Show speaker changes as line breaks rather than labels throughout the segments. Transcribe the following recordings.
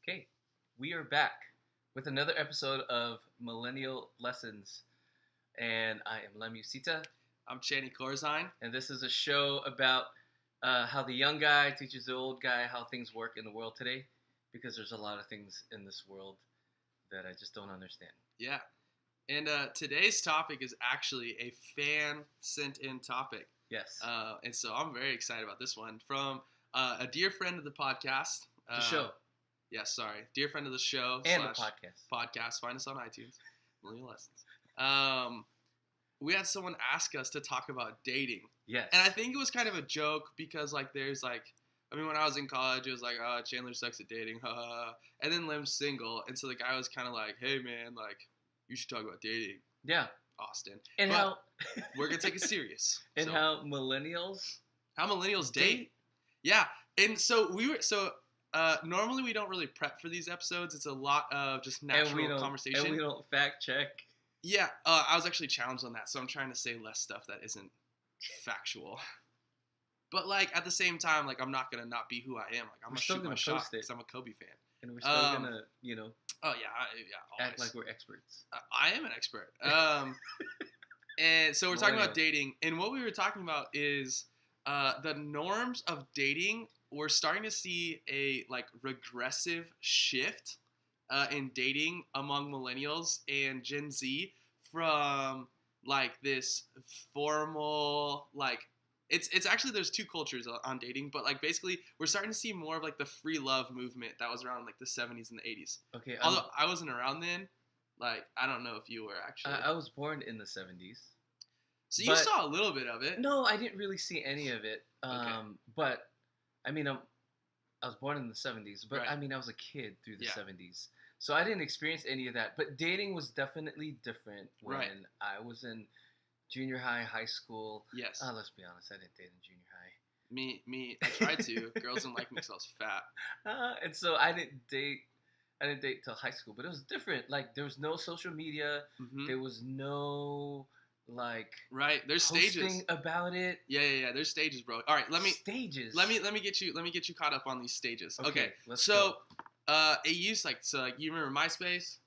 Okay, we are back with another episode of Millennial Lessons, and I am Lemusita,
I'm Channy Corzine.
and this is a show about how the young guy teaches the old guy how things work in the world today, because there's a lot of things in this world that I just don't understand.
Yeah. And today's topic is actually a fan sent in topic.
Yes,
And so I'm very excited about this one from a dear friend of the podcast.
the show
Yeah, sorry. Dear friend of the show.
and the
/ podcast. Find us on iTunes. Millennial Lessons. We had someone ask us to talk about dating.
Yes,
And I think it was kind of a joke because, when I was in college, it was like, oh, Chandler sucks at dating. And then Lim's single. And so the guy was kind of like, hey, man, you should talk about dating,
yeah,
Austin.
and
But
how
we're going to take it serious.
and
So,
how millennials
how millennials date. Yeah. And so normally we don't really prep for these episodes. It's a lot of just natural conversation.
and we don't fact check.
Yeah. I was actually challenged on that. So I'm trying to say less stuff that isn't factual. But at the same time, I'm not going to not be who I am. I'm going to shoot my shot because I'm a Kobe fan.
And we're still gonna,
Oh, yeah.
act like we're experts.
I am an expert. And so we're talking about dating. And what we were talking about is the norms of dating. We're starting to see a regressive shift in dating among millennials and Gen Z from this formal it's actually there's two cultures on dating, but basically we're starting to see more of the free love movement that was around the 70s and the 80s.
Okay,
Although I wasn't around then, I don't know if you were actually.
I was born in the 70s.
So you saw a little bit of it.
No, I didn't really see any of it.
Okay.
But I was born in the 70s, but
Right.
I was a kid through the
Yeah.
70s. So I didn't experience any of that. But dating was definitely different when
Right.
I was in junior high, high school.
Yes.
Let's be honest, I didn't date in junior high.
Me, I tried to. Girls didn't like me because I was fat.
And so I didn't date till high school, but it was different. There was no social media.
Mm-hmm.
There was no
Right. There's
posting
stages.
about it.
Yeah. There's stages, bro. All right. Let me
Stages.
get you caught up on these stages. Okay.
Let's go.
It used you remember MySpace?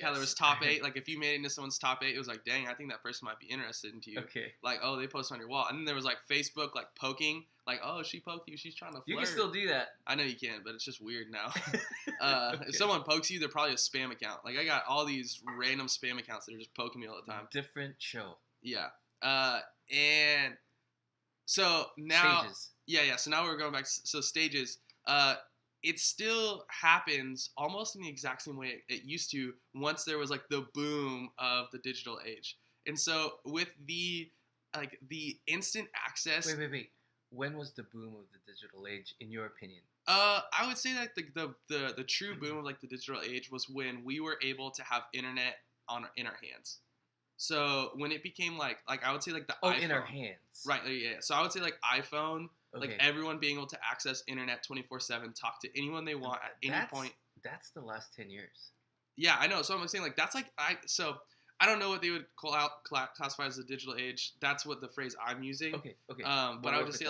How there was
Yes.
top 8. If you made it into someone's top 8, it was dang, I think that person might be interested in you.
Okay.
Oh, they post on your wall. And then there was Facebook, poking. Oh, she poked you. She's trying to flirt.
You can still do that.
I know you can, but it's just weird now. If someone pokes you, they're probably a spam account. I got all these random spam accounts that are just poking me all the time.
Different show.
Yeah. And so now.
Stages.
Yeah. So now we're going back. So stages. It still happens almost in the exact same way it used to once there was the boom of the digital age. And so with the instant access.
Wait. When was the boom of the digital age, in your opinion?
I would say that the true boom of the digital age was when we were able to have internet in our hands. So when it became I would say the iPhone.
In our hands.
Right. Yeah. So I would say iPhone.
Okay.
Everyone being able to access internet 24/7, talk to anyone they want at any point.
That's the last 10 years.
Yeah, I know. So I'm saying that's I don't know what they would classify as the digital age. That's what the phrase I'm using.
Okay.
But I would just say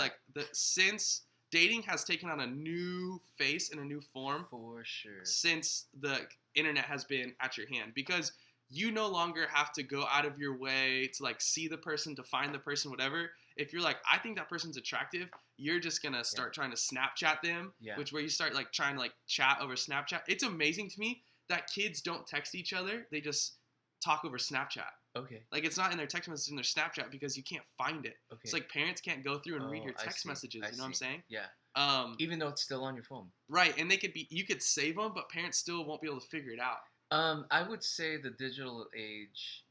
since dating has taken on a new face and a new form.
For sure.
Since the internet has been at your hand, because you no longer have to go out of your way to see the person, to find the person, whatever. If you're I think that person's attractive, you're just gonna start trying to Snapchat them, which where you start trying to chat over Snapchat. It's amazing to me that kids don't text each other; they just talk over Snapchat.
Okay.
It's not in their text message in their Snapchat because you can't find it.
Okay.
It's parents can't go through and read your text messages. You know what I'm saying?
Yeah. Even though it's still on your phone.
Right, and you could save them, but parents still won't be able to figure it out.
I would say the digital age,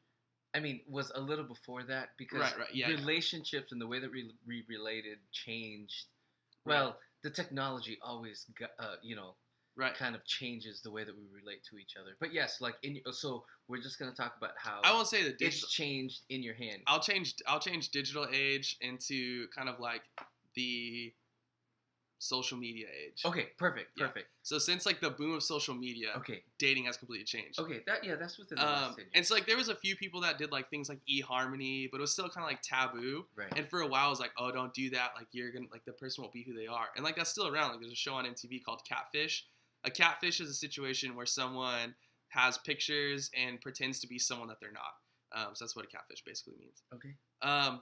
was a little before that because relationships and the way that we related changed.
Right.
Well, the technology always got,
Right.
kind of changes the way that we relate to each other. But yes, so we're just gonna talk about how
I won't say the digital.
it's changed in your hand.
I'll change digital age into kind of the social media age.
Okay, perfect.
So since the boom of social media,
Okay.
dating has completely changed.
Okay, that's within the last 10 years.
And so there was a few people that did things like eHarmony, but it was still kind of taboo.
Right.
And for a while, it was oh, don't do that. You're gonna the person won't be who they are. And that's still around. There's a show on MTV called Catfish. A catfish is a situation where someone has pictures and pretends to be someone that they're not. So that's what a catfish basically means.
Okay.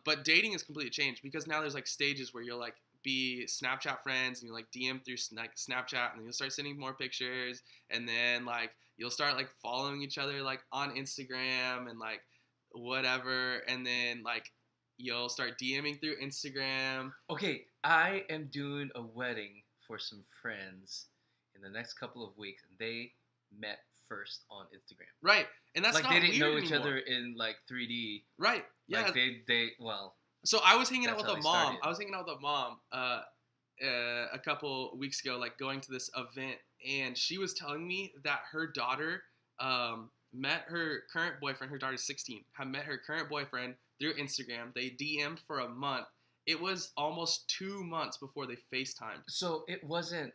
But dating has completely changed because now there's like stages where you'll like be Snapchat friends and you like DM through like Snapchat, and then you'll start sending more pictures, and then like you'll start like following each other like on Instagram and like whatever, and then like you'll start DMing through Instagram.
Okay, I am doing a wedding for some friends in the next couple of weeks, and they met first on Instagram.
Right, and that's
like
not
they didn't
weird
know each
anymore.
other in like 3D.
Right. Yeah.
Like they well.
So I was hanging out
That's
with
how
a
they
mom.
started.
I was hanging out with a mom a couple weeks ago, like going to this event, and she was telling me that her daughter met her current boyfriend. Her daughter's 16. Had met her current boyfriend through Instagram. They DM'd for a month. It was almost 2 months before they FaceTimed.
So it wasn't.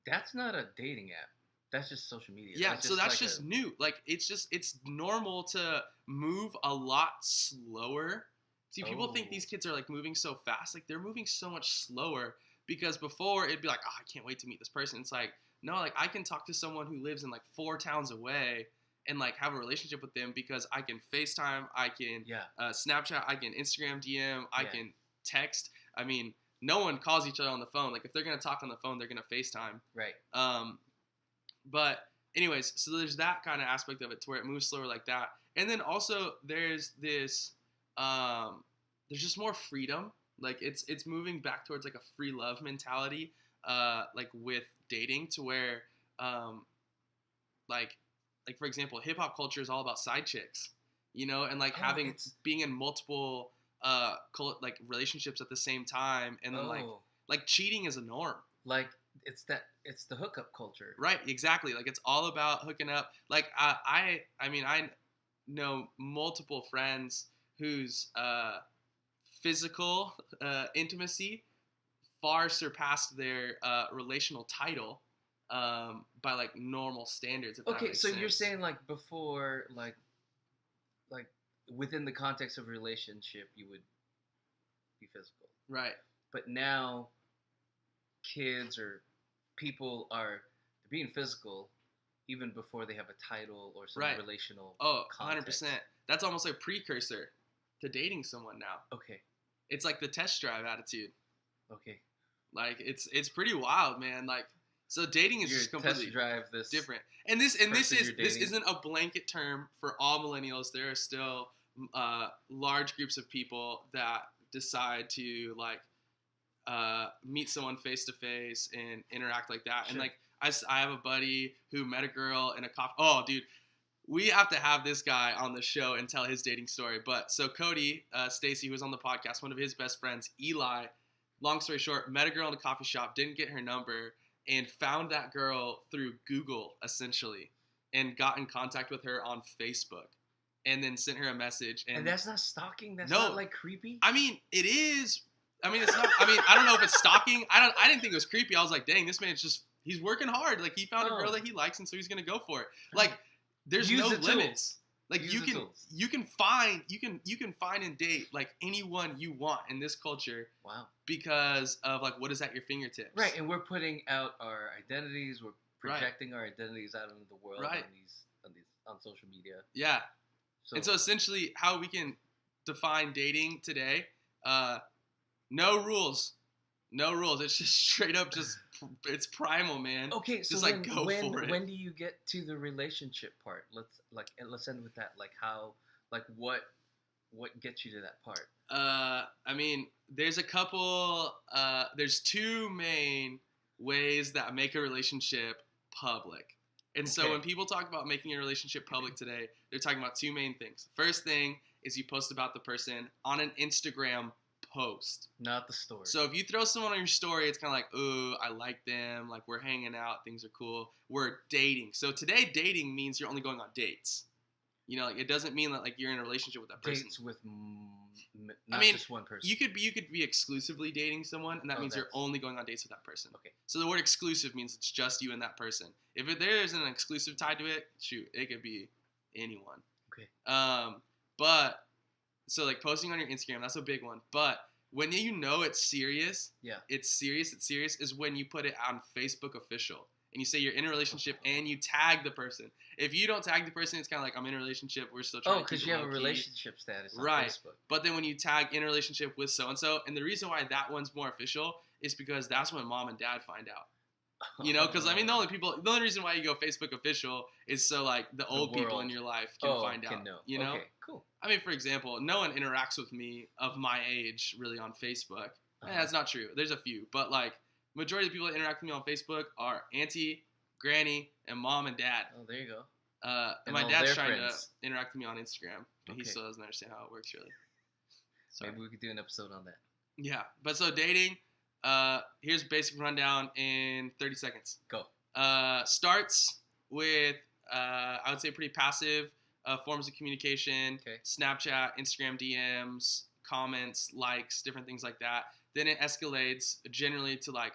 That's not a dating app. That's just social media.
Yeah,
that's
so that's
like
just new. Like it's normal to move a lot slower. See, people think these kids are like moving so fast. Like they're moving so much slower because before it'd be like, oh, I can't wait to meet this person. It's like, no, like I can talk to someone who lives in like 4 towns away and like have a relationship with them because I can FaceTime, I can Snapchat, I can Instagram DM, I can text. I mean, no one calls each other on the phone. Like if they're gonna talk on the phone, they're gonna FaceTime.
Right.
But anyways, so there's that kind of aspect of it to where it moves slower like that. And then also there's this, there's just more freedom. Like it's moving back towards like a free love mentality, like with dating to where, like for example, hip hop culture is all about side chicks, and like being in multiple, like relationships at the same time. And then like cheating is a norm.
Like it's the hookup culture.
Right, exactly. Like it's all about hooking up. Like I mean I know multiple friends whose physical intimacy far surpassed their relational title by like normal standards.
Okay, so
sense.
You're saying like before, like within the context of a relationship, you would be physical,
right?
But now, kids or people are being physical even before they have a title or some relational context.
100%. That's almost like a precursor to dating someone now.
Okay.
It's like the test drive attitude.
Okay.
Like it's pretty wild, man. Like so dating is just completely
test drive this
different. And this isn't a blanket term for all millennials. There are still large groups of people that decide to like meet someone face to face and interact like that. Sure. And like I have a buddy who met a girl in a coffee. Oh, dude, we have to have this guy on the show and tell his dating story. But so Cody, Stacy, who was on the podcast, one of his best friends, Eli, long story short, met a girl in a coffee shop, didn't get her number, and found that girl through Google essentially, and got in contact with her on Facebook, and then sent her a message. And
that's not stalking. That's not like creepy.
I mean, it is. I mean, it's not. I mean, I don't know if it's stalking. I didn't think it was creepy. I was like, dang, this man's just. He's working hard. Like he found a girl that he likes, and so he's gonna go for it. Like there's no limits. Like you can find and date like anyone you want in this culture.
Wow. Because
of like what is at your fingertips.
Right, and we're putting out our identities. We're projecting our identities out into the world on social media.
Yeah. And so essentially, how we can define dating today, no rules. No rules. It's just straight up it's primal, man.
Okay, so
just go for it.
When do you get to the relationship part? Let's end with that. Like how, like what gets you to that part?
I mean, there's a couple. There's 2 main ways that make a relationship public. And so when people talk about making a relationship public today, they're talking about 2 main things. First thing is you post about the person on an Instagram post,
not the story. So
if you throw someone on your story, it's kind of like, ooh, I like them, like we're hanging out, things are cool, we're dating. So today dating means you're only going on dates. Like it doesn't mean that like you're in a relationship with that person.
Dates with not just one person.
You could be exclusively dating someone, and that means you're only going on dates with that person.
Okay.
So the word exclusive means it's just you and that person. If there isn't an exclusive tied to it, shoot, it could be anyone.
Okay.
But so like posting on your Instagram, that's a big one. But when it's serious, it's serious is when you put it on Facebook official. and you say you're in a relationship and you tag the person. If you don't tag the person, it's kind of like, I'm in a relationship. We're still trying to keep it
because you have a
low-key.
relationship status on
Right.
Facebook.
But then when you tag in a relationship with so-and-so, and the reason why that one's more official is because that's when mom and dad find out. You know, because I mean, the only reason why you go Facebook official is so like the old people in your life can find out.
Know.
You know,
okay, cool.
I mean, for example, no one interacts with me of my age really on Facebook. That's not true. There's a few, but like majority of the people that interact with me on Facebook are auntie, granny, and mom and dad.
Oh, there you go.
And my dad's trying to interact with me on Instagram, but he still doesn't understand how it works really. Sorry.
Maybe we could do an episode on that.
Yeah, but so dating. Here's a basic rundown in 30 seconds.
Go.
Starts with, I would say, pretty passive forms of communication.
Okay.
Snapchat, Instagram DMs, comments, likes, different things like that. Then it escalates generally to like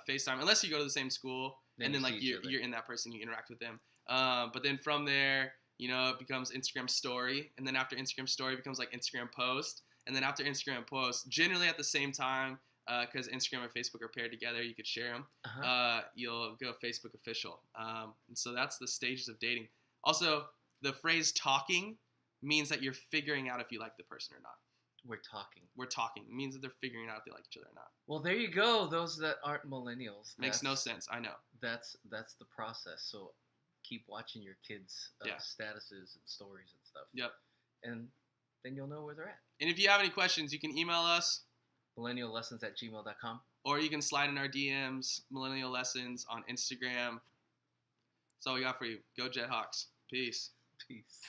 FaceTime, unless you go to the same school, and then like you're in that person, you interact with them. But then from there, you know, it becomes Instagram story, and then after Instagram story, it becomes like Instagram post, and then after Instagram post, generally at the same time. Because Instagram and Facebook are paired together, you could share them. You'll go Facebook official. And so that's the stages of dating. Also, the phrase talking means that you're figuring out if you like the person or not.
We're talking.
It means that they're figuring out if they like each other or not.
Well, there you go. Those that aren't millennials.
Makes no sense. I know.
That's the process. So keep watching your kids' statuses and stories and stuff.
Yep.
And then you'll know where they're at.
And if you have any questions, you can email us.
millenniallessons@gmail.com.
Or you can slide in our DMs, Millennial Lessons on Instagram. That's all we got for you. Go Jethawks. Peace.
Peace.